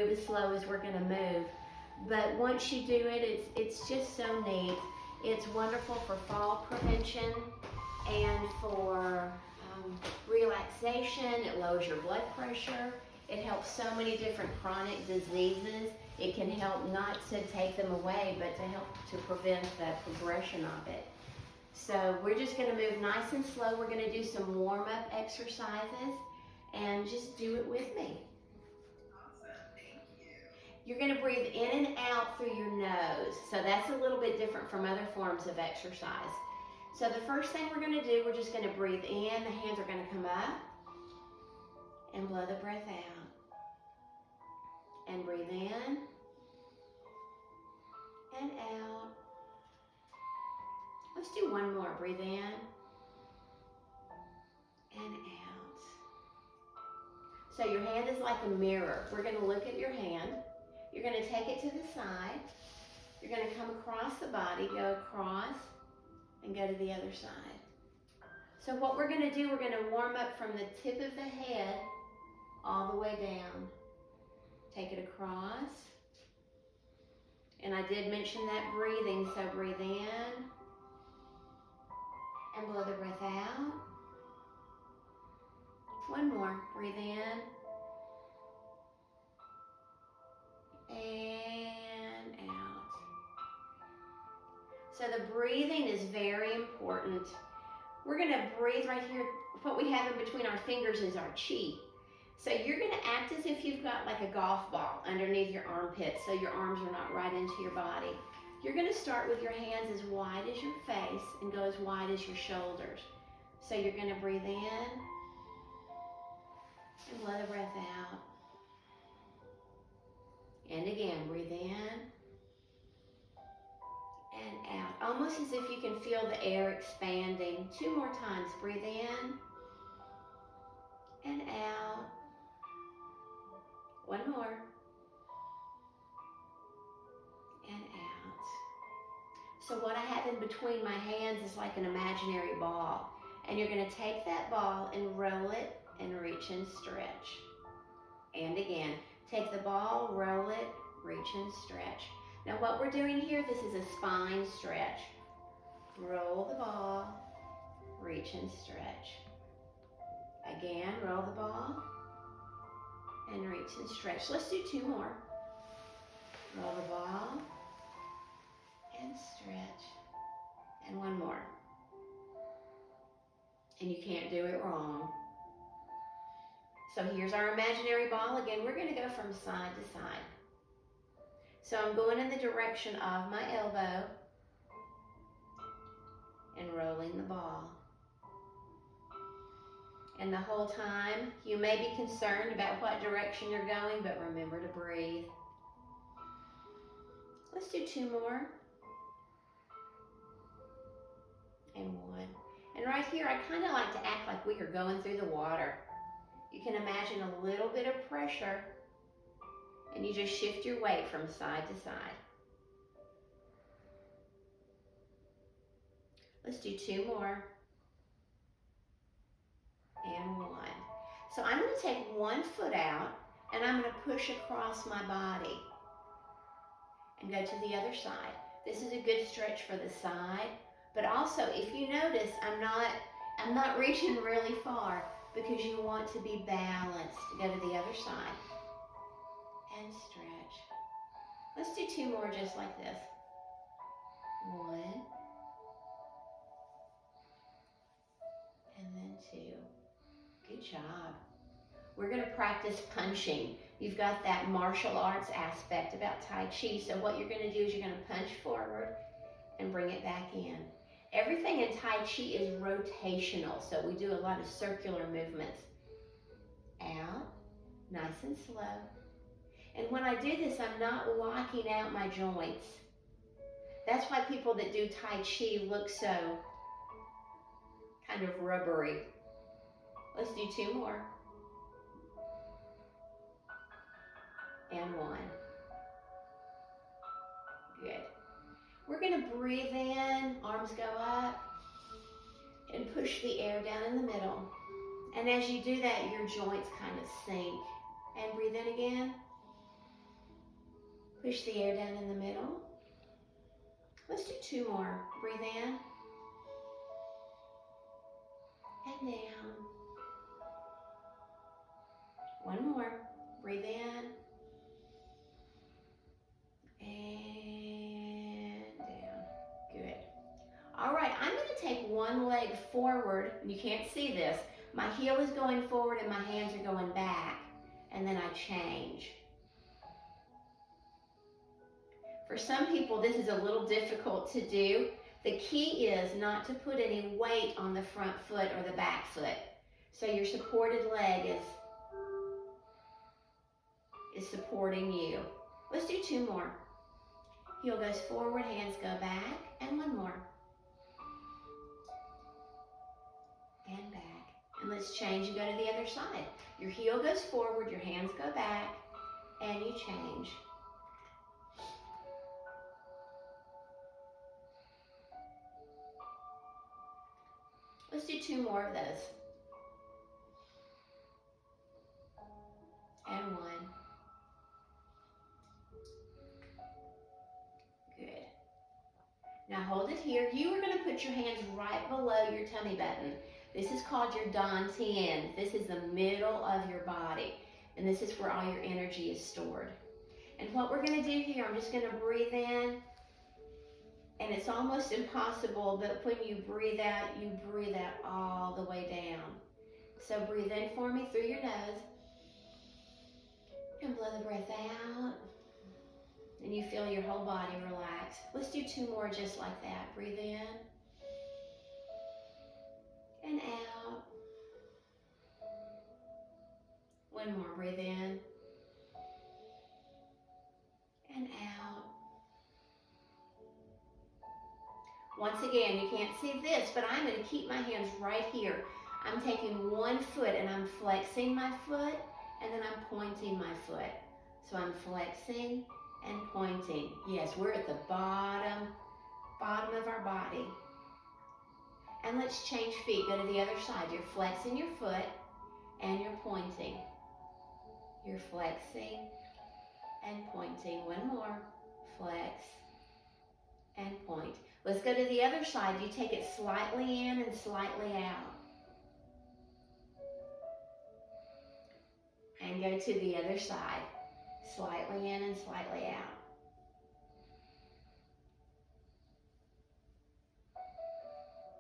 move as slow as we're gonna move. But once you do it, it's just so neat. It's wonderful for fall prevention and for relaxation. It lowers your blood pressure. It helps so many different chronic diseases. It can help not to take them away, but to help to prevent the progression of it. So we're just gonna move nice and slow. We're gonna do some warm-up exercises and just do it with me. You're going to breathe in and out through your nose. So that's a little bit different from other forms of exercise. So the first thing we're going to do, we're just going to breathe in. The hands are going to come up and blow the breath out. And breathe in and out. Let's do one more. Breathe in and out. So your hand is like a mirror. We're going to look at your hand. You're going to take it to the side. You're going to come across the body, go across, and go to the other side. So what we're going to do, we're going to warm up from the tip of the head all the way down. Take it across. And I did mention that breathing, so breathe in and blow the breath out. One more. Breathe in. And out. So the breathing is very important. We're going to breathe right here. What we have in between our fingers is our chi. So you're going to act as if you've got like a golf ball underneath your armpit, so your arms are not right into your body. You're going to start with your hands as wide as your face and go as wide as your shoulders. So you're going to breathe in and blow the breath out. And again, breathe in and out. Almost as if you can feel the air expanding. 2 more times. Breathe in and out. One more. And out. So what I have in between my hands is like an imaginary ball. And you're going to take that ball and roll it and reach and stretch. And again. Take the ball, roll it, reach and stretch. Now what we're doing here, this is a spine stretch. Roll the ball, reach and stretch. Again, roll the ball and reach and stretch. Let's do 2 more. Roll the ball and stretch. And 1 more. And you can't do it wrong. So here's our imaginary ball. Again, we're going to go from side to side. So I'm going in the direction of my elbow and rolling the ball. And the whole time, you may be concerned about what direction you're going, but remember to breathe. Let's do 2 more. And 1. And right here, I kind of like to act like we are going through the water. You can imagine a little bit of pressure, and you just shift your weight from side to side. Let's do 2 more. And 1. So I'm going to take 1 foot out, and I'm going to push across my body and go to the other side. This is a good stretch for the side, but also if you notice, I'm not reaching really far, because you want to be balanced. Go to the other side and stretch. Let's do 2 more just like this. 1 and then 2. Good job. We're going to practice punching. You've got that martial arts aspect about Tai Chi. So what you're going to do is you're going to punch forward and bring it back in. Everything in Tai Chi is rotational, so we do a lot of circular movements. Out, nice and slow. And when I do this, I'm not locking out my joints. That's why people that do Tai Chi look so kind of rubbery. Let's do 2 more. And 1. Good. We're going to breathe in, arms go up, and push the air down in the middle. And as you do that, your joints kind of sink. And breathe in again. Push the air down in the middle. Let's do 2 more. Breathe in and down. 1 more. Breathe in and down. Good. All right, I'm going to take one leg forward. You can't see this. My heel is going forward and my hands are going back. And then I change. For some people, this is a little difficult to do. The key is not to put any weight on the front foot or the back foot. So your supported leg is supporting you. Let's do 2 more. Heel goes forward, hands go back, and 1 more. And back. And let's change and go to the other side. Your heel goes forward, your hands go back, and you change. Let's do 2 more of those. And 1. Good. Now hold it here. You are going to put your hands right below your tummy button. This is called your dantian. This is the middle of your body. And this is where all your energy is stored. And what we're going to do here, I'm just going to breathe in. And it's almost impossible, but when you breathe out all the way down. So breathe in for me through your nose. And blow the breath out. And you feel your whole body relax. Let's do 2 more just like that. Breathe in. And out. 1 more. Breathe in. And out. Once again, you can't see this, but I'm going to keep my hands right here. I'm taking 1 foot and I'm flexing my foot, and then I'm pointing my foot. So I'm flexing and pointing. Yes, we're at the bottom of our body. And let's change feet. Go to the other side. You're flexing your foot and you're pointing. You're flexing and pointing. 1 more. Flex and point. Let's go to the other side. You take it slightly in and slightly out. And go to the other side. Slightly in and slightly out.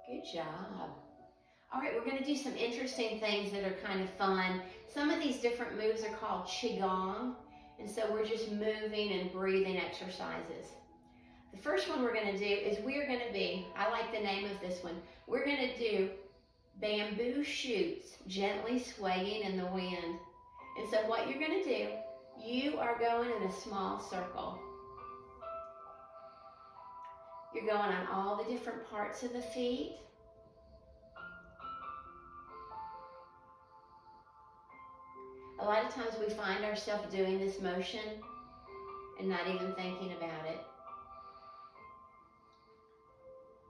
Good job. All right, we're going to do some interesting things that are kind of fun. Some of these different moves are called qigong. And so we're just moving and breathing exercises. The first one we're going to do is I like the name of this one, we're going to do bamboo shoots gently swaying in the wind. And so what you're going to do, you are going in a small circle. You're going on all the different parts of the feet. A lot of times we find ourselves doing this motion and not even thinking about it.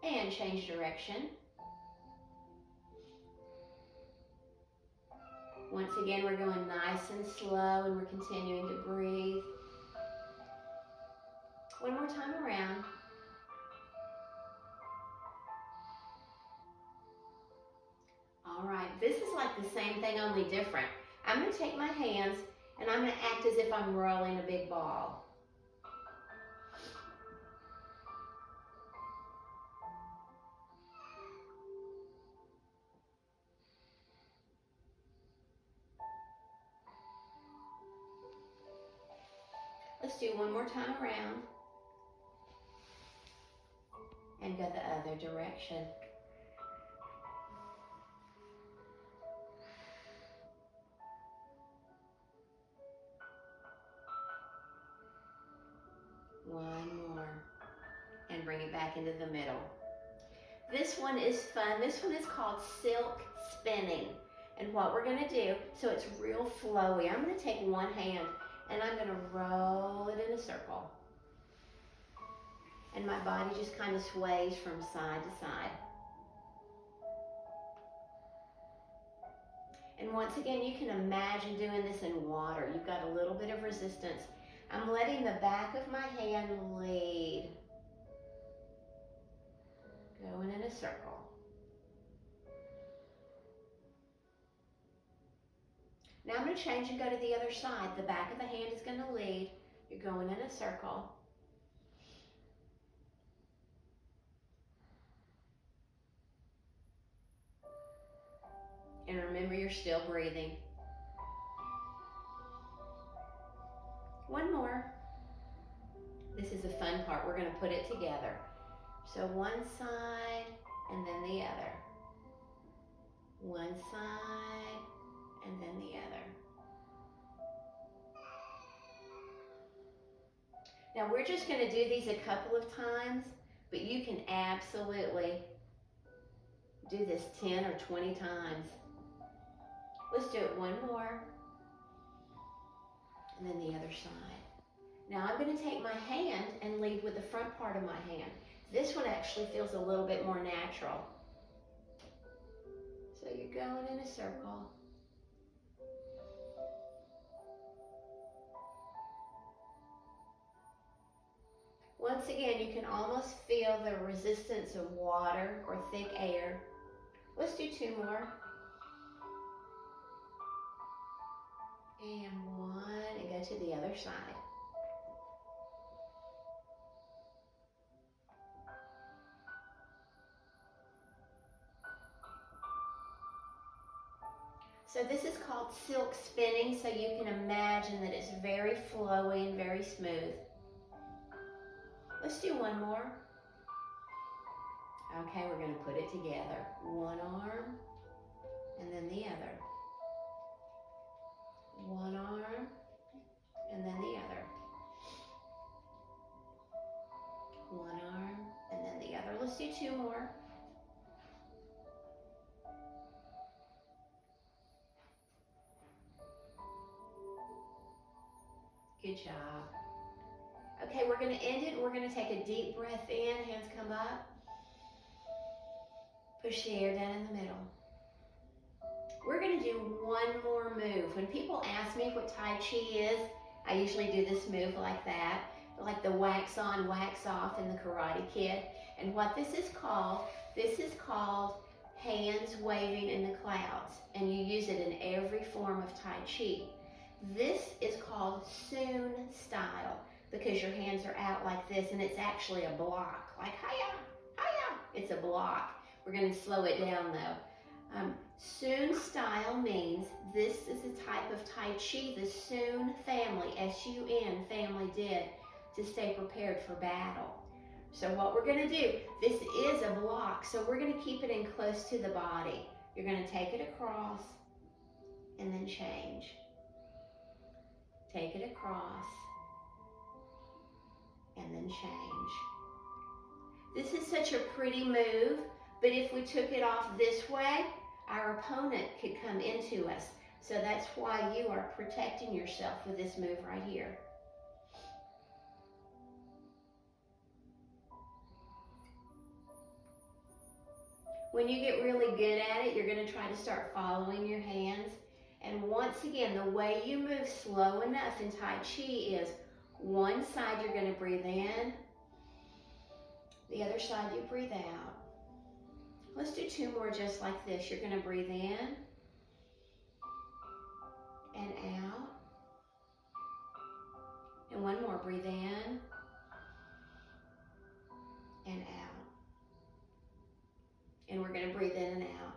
And change direction. Once again, we're going nice and slow and we're continuing to breathe. 1 more time around. All right, this is like the same thing, only different. I'm going to take my hands and I'm going to act as if I'm rolling a big ball. Let's do 1 more time around. And go the other direction. One more. And bring it back into the middle. This one is fun. This one is called silk spinning. And what we're going to do, so it's real flowy, I'm going to take one hand and I'm going to roll it in a circle. And my body just kind of sways from side to side. And once again, you can imagine doing this in water. You've got a little bit of resistance. I'm letting the back of my hand lead. Going in a circle. Now I'm going to change and go to the other side. The back of the hand is going to lead. You're going in a circle. And remember, you're still breathing. One more. This is the fun part. We're going to put it together. So one side and then the other. One side and then the other. Now we're just going to do these a couple of times, but you can absolutely do this 10 or 20 times. Let's do it one more, and then the other side. Now I'm going to take my hand and lead with the front part of my hand. This one actually feels a little bit more natural. So you're going in a circle. Once again, you can almost feel the resistance of water or thick air. Let's do two more. And one, and go to the other side. So this is called silk spinning, so you can imagine that it's very flowy and very smooth. Let's do one more. Okay, we're going to put it together. One arm, and then the other. One arm, and then the other. One arm, and then the other. Let's do two more. Good job. Okay, we're going to end it. We're going to take a deep breath in. Hands come up. Push the air down in the middle. We're going to do one more move. When people ask me what Tai Chi is, I usually do this move like that, like the wax on, wax off in the Karate Kid. And what this is called hands waving in the clouds. And you use it in every form of Tai Chi. This is called Soon style because your hands are out like this, and it's actually a block, like hiya, hiya. It's a block. We're going to slow it down though. Soon style means this is a type of Tai Chi the Soon family, S-U-N family did to stay prepared for battle. So what we're going to do, this is a block, so we're going to keep it in close to the body. You're going to take it across and then change. Take it across and then change. This is such a pretty move, but if we took it off this way, our opponent could come into us. So that's why you are protecting yourself with this move right here. When you get really good at it, you're going to try to start following your hands. And once again, the way you move slow enough in Tai Chi is one side you're going to breathe in, the other side you breathe out. Let's do two more just like this. You're going to breathe in and out. And one more, breathe in and out. And we're going to breathe in and out.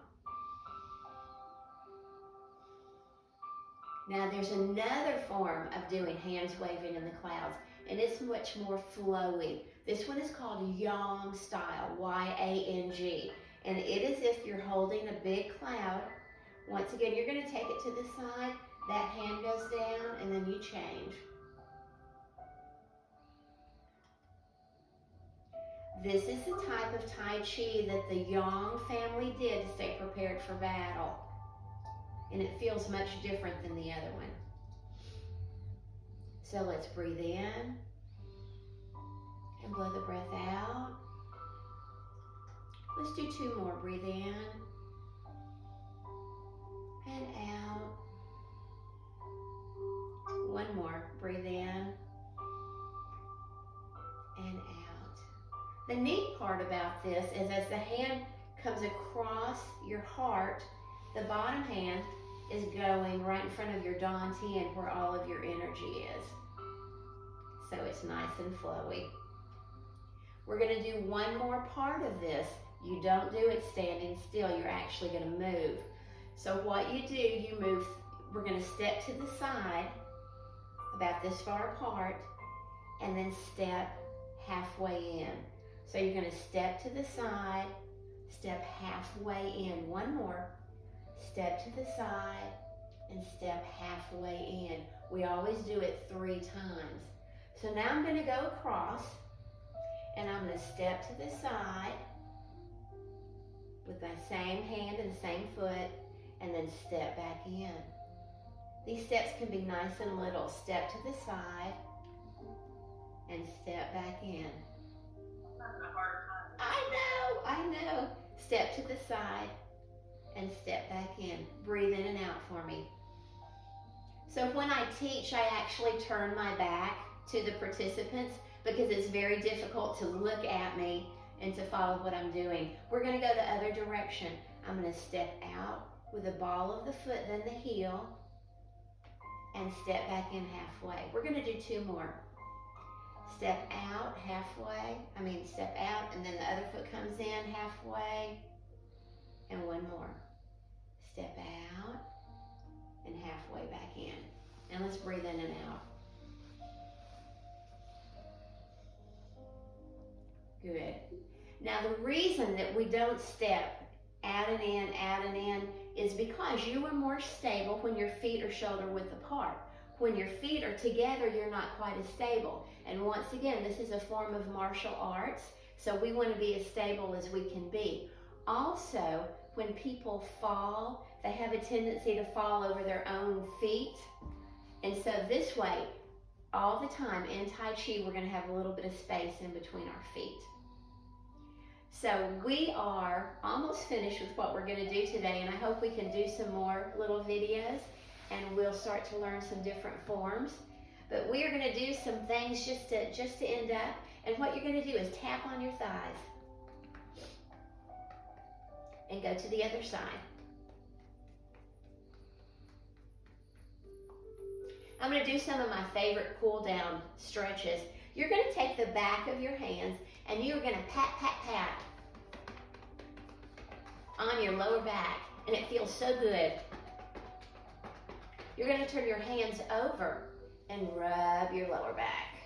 Now there's another form of doing hands waving in the clouds, and it's much more flowy. This one is called Yang style, Y-A-N-G. And it is if you're holding a big cloud. Once again, you're going to take it to the side, that hand goes down, and then you change. This is the type of Tai Chi that the Yang family did to stay prepared for battle. And it feels much different than the other one. So let's breathe in and blow the breath out. Let's do two more. Breathe in and out. One more. Breathe in The neat part about this is as the hand comes across your heart, the bottom hand is going right in front of your dantian where all of your energy is. So it's nice and flowy. We're going to do one more part of this. You don't do it standing still. You're actually going to move. So what you do, you move. We're going to step to the side about this far apart and then step halfway in. So you're going to step to the side, step halfway in. One more. Step to the side and step halfway in. We always do it 3 times. So now I'm going to go across and I'm going to step to the side with my same hand and same foot and then step back in. These steps can be nice and little. Step to the side and step back in. I know. Step to the side and step back in. Breathe in and out for me. So when I teach, I actually turn my back to the participants because it's very difficult to look at me and to follow what I'm doing. We're going to go the other direction. I'm going to step out with the ball of the foot, then the heel, and step back in halfway. We're going to do 2 more. Step out halfway, step out and then the other foot comes in halfway, and 1 more. Step out and halfway back in. And let's breathe in and out. Good. Now the reason that we don't step out and in is because you are more stable when your feet are shoulder width apart. When your feet are together, you're not quite as stable. And once again, this is a form of martial arts, so we want to be as stable as we can be. Also, when people fall, they have a tendency to fall over their own feet. And so this way, all the time in Tai Chi, we're going to have a little bit of space in between our feet. So we are almost finished with what we're going to do today, and I hope we can do some more little videos and we'll start to learn some different forms. But we are going to do some things just to end up, and what you're going to do is tap on your thighs and go to the other side. I'm going to do some of my favorite cool down stretches. You're going to take the back of your hands and you're going to pat, pat, pat on your lower back, and it feels so good. You're going to turn your hands over and rub your lower back.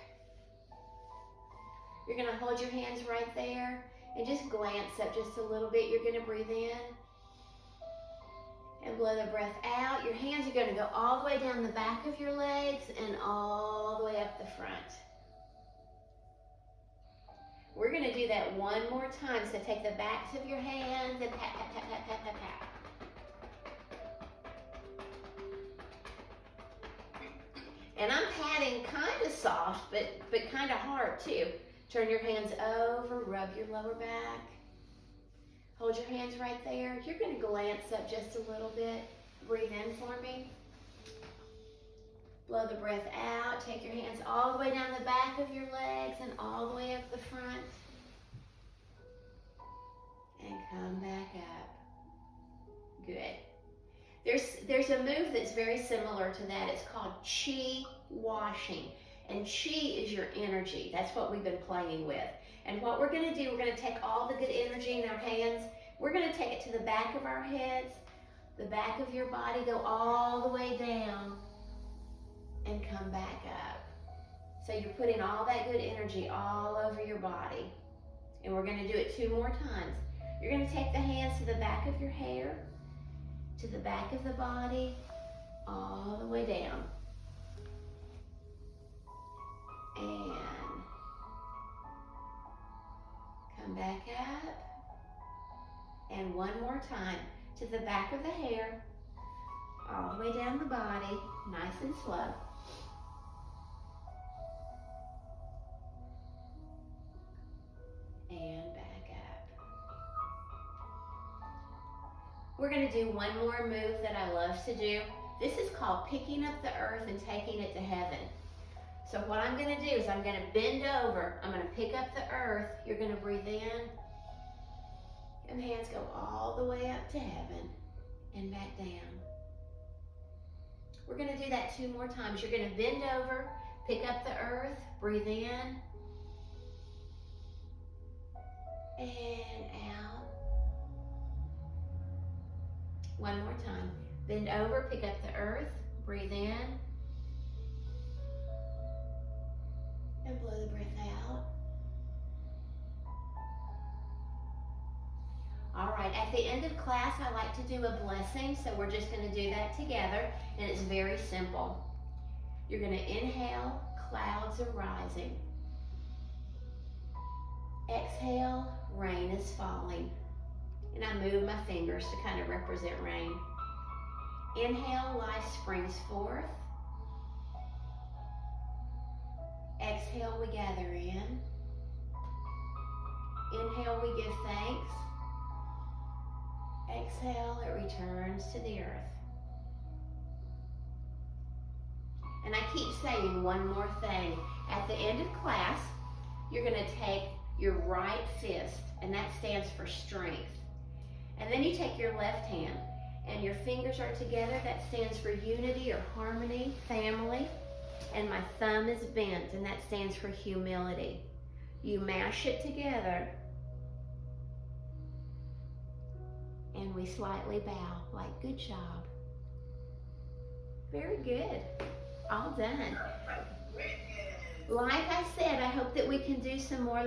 You're going to hold your hands right there and just glance up just a little bit. You're going to breathe in and blow the breath out. Your hands are going to go all the way down the back of your legs and all the way up the front. We're going to do that 1 more time. So take the backs of your hands and pat, pat, pat, pat, pat, pat, pat. And I'm patting kind of soft, but kind of hard too. Turn your hands over, rub your lower back. Hold your hands right there. You're going to glance up just a little bit. Breathe in for me. Blow the breath out. Take your hands all the way down the back of your legs and all the way up the front. And come back up. Good. There's a move that's very similar to that. It's called Chi washing. And Chi is your energy. That's what we've been playing with. And what we're going to do, we're going to take all the good energy in our hands. We're going to take it to the back of our heads, the back of your body, go all the way down and come back up. So you're putting all that good energy all over your body. And we're going to do it 2 more times. You're going to take the hands to the back of your hair, to the back of the body, all the way down. And come back up. And 1 more time to the back of the hair, all the way down the body, nice and slow. And back up. We're going to do 1 more move that I love to do. This is called picking up the earth and taking it to heaven. So what I'm going to do is I'm going to bend over. I'm going to pick up the earth. You're going to breathe in. And hands go all the way up to heaven and back down. We're going to do that 2 more times. You're going to bend over, pick up the earth, breathe in, and out. One more time. Bend over, pick up the earth, breathe in, and blow the breath out. All right, at the end of class, I like to do a blessing, so we're just going to do that together, and it's very simple. You're going to inhale, clouds are rising. Exhale, rain is falling. And I move my fingers to kind of represent rain. Inhale, life springs forth. Exhale, we gather in. Inhale, we give thanks. Exhale, it returns to the earth. And I keep saying one more thing. At the end of class, you're going to take your right fist, and that stands for strength. And then you take your left hand, and your fingers are together. That stands for unity or harmony, family. And my thumb is bent, and that stands for humility. You mash it together, and we slightly bow, like, good job. Very good. All done. Like I said, I hope that we can do some more